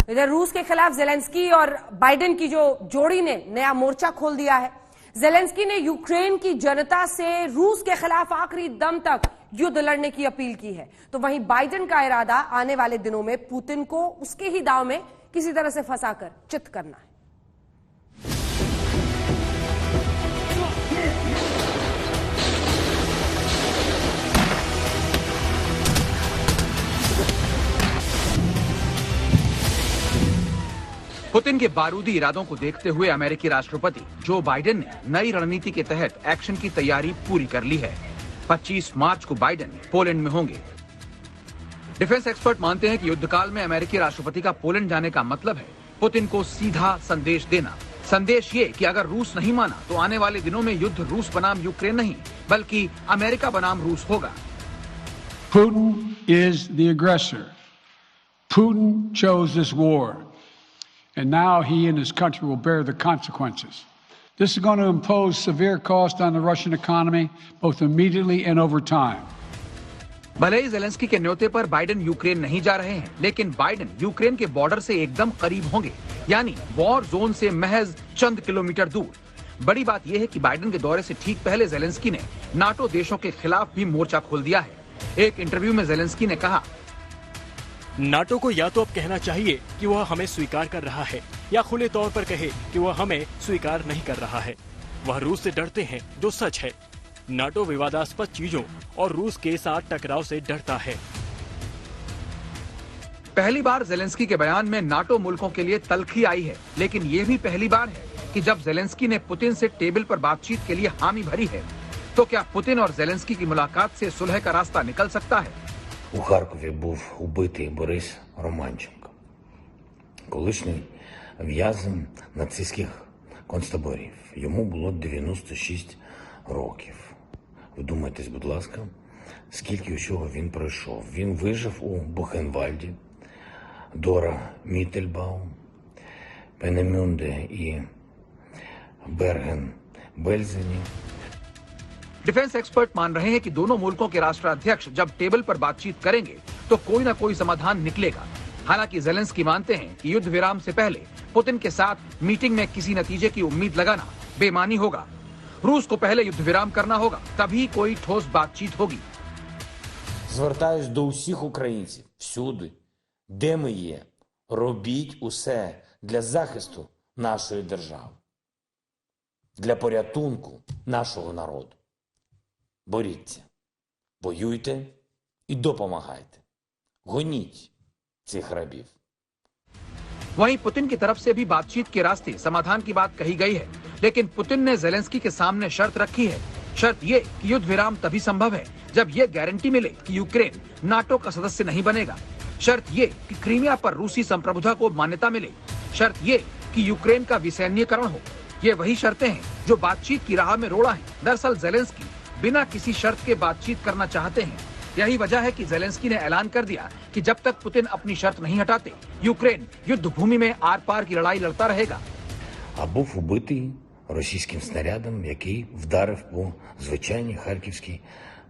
इधर रूस के खिलाफ जेलेंस्की और बाइडेन की जो जोड़ी ने नया मोर्चा खोल दिया है। जेलेंस्की ने यूक्रेन की जनता से रूस के खिलाफ आखिरी दम तक युद्ध लड़ने की अपील की है, तो वहीं बाइडेन का इरादा आने वाले दिनों में पुतिन को उसके ही दांव में किसी तरह से फंसाकर चित करना है। पुतिन के बारूदी इरादों को देखते हुए अमेरिकी राष्ट्रपति जो बाइडेन ने नई रणनीति के तहत एक्शन की तैयारी पूरी कर ली है। 25 मार्च को बाइडेन पोलैंड में होंगे। डिफेंस एक्सपर्ट मानते हैं कि युद्धकाल में अमेरिकी राष्ट्रपति का पोलैंड जाने का मतलब है पुतिन को सीधा संदेश देना। संदेश ये कि अगर रूस नहीं माना तो आने वाले दिनों में युद्ध रूस बनाम यूक्रेन नहीं बल्कि अमेरिका बनाम रूस होगा। Putin is the aggressor. Putin chose this war. And now he and his country will bear the consequences. This is going to impose severe cost on the Russian economy, both immediately and over time. भले ही Zelensky के न्योते पर Biden Ukraine नहीं जा रहे हैं, लेकिन Biden Ukraine के border से एकदम करीब होंगे, यानी वॉर जोन से महज चंद किलोमीटर दूर। बड़ी बात यह है कि बाइडेन के दौरे से ठीक पहले जेलेंस्की ने नाटो देशों के खिलाफ भी मोर्चा खोल दिया है। एक इंटरव्यू में जेलेंस्की ने कहा, नाटो को या तो अब कहना चाहिए कि वह हमें स्वीकार कर रहा है या खुले तौर पर कहे कि वह हमें स्वीकार नहीं कर रहा है। वह रूस से डरते हैं, जो सच है। नाटो विवादास्पद चीजों और रूस के साथ टकराव से डरता है। पहली बार जेलेंस्की के बयान में नाटो मुल्कों के लिए तलखी आई है, लेकिन ये भी पहली बार है कि जब जेलेंस्की ने पुतिन से टेबल पर बातचीत के लिए हामी भरी है। तो क्या पुतिन और जेलेंस्की की मुलाकात से सुलह का रास्ता निकल सकता है? У Харкові був убитий Борис Романченко, колишній в'язень нацистських концтаборів. Йому було 96 років. Вдумайтесь, будь ласка, скільки усього він пройшов. Він вижив у Бухенвальді, Дора Міттельбаум, Пенемюнде і Берген-Бельзені. डिफेंस एक्सपर्ट मान रहे हैं कि दोनों मुल्कों के राष्ट्राध्यक्ष जब टेबल पर बातचीत करेंगे तो कोई ना कोई समाधान निकलेगा। हालांकि जेलेंस्की मानते हैं कि युद्ध विराम से पहले पुतिन के साथ मीटिंग में किसी नतीजे की उम्मीद लगाना बेमानी होगा। रूस को पहले युद्ध विराम करना होगा, तभी कोई ठोस बातचीत होगी। Звертаюсь до усіх українців всюди, де ми є. Робіть усе для захисту нашої держави, для порятунку нашого народу. Боріться, воюйте і допомагайте. Гоніть цих рабів. वहीं पुतिन की तरफ से भी बातचीत के रास्ते समाधान की बात कही गई है, लेकिन पुतिन ने जेलेंस्की के सामने शर्त रखी है। शर्त ये कि युद्ध विराम तभी संभव है जब ये गारंटी मिले कि यूक्रेन नाटो का सदस्य नहीं बनेगा। शर्त ये कि क्रीमिया पर रूसी संप्रभुता को मान्यता मिले। शर्त ये कि यूक्रेन का विसैन्यीकरण हो। ये वही शर्तें हैं जो बातचीत की राह में रोड़ा है। दरअसल जेलेंस्की बिना किसी शर्त के बातचीत करना चाहते हैं। यही वजह है कि जेलेंस्की ने ऐलान कर दिया कि जब तक पुतिन अपनी शर्त नहीं हटाते, यूक्रेन युद्ध भूमि में आर पार की लड़ाई लड़ता रहेगा। А був убитий російським снарядом, який вдарив по звичайній харківській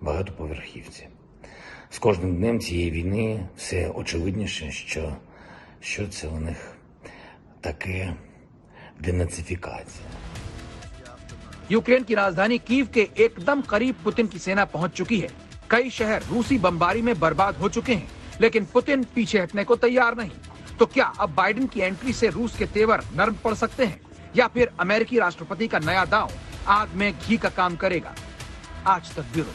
багатоповерхівці. З кожним днем цієї війни все очевидніше, що це у них таке денацифікація. यूक्रेन की राजधानी कीव के एकदम करीब पुतिन की सेना पहुंच चुकी है। कई शहर रूसी बमबारी में बर्बाद हो चुके हैं, लेकिन पुतिन पीछे हटने को तैयार नहीं। तो क्या अब बाइडेन की एंट्री से रूस के तेवर नरम पड़ सकते हैं, या फिर अमेरिकी राष्ट्रपति का नया दांव आग में घी का काम करेगा? आज तक ब्यूरो।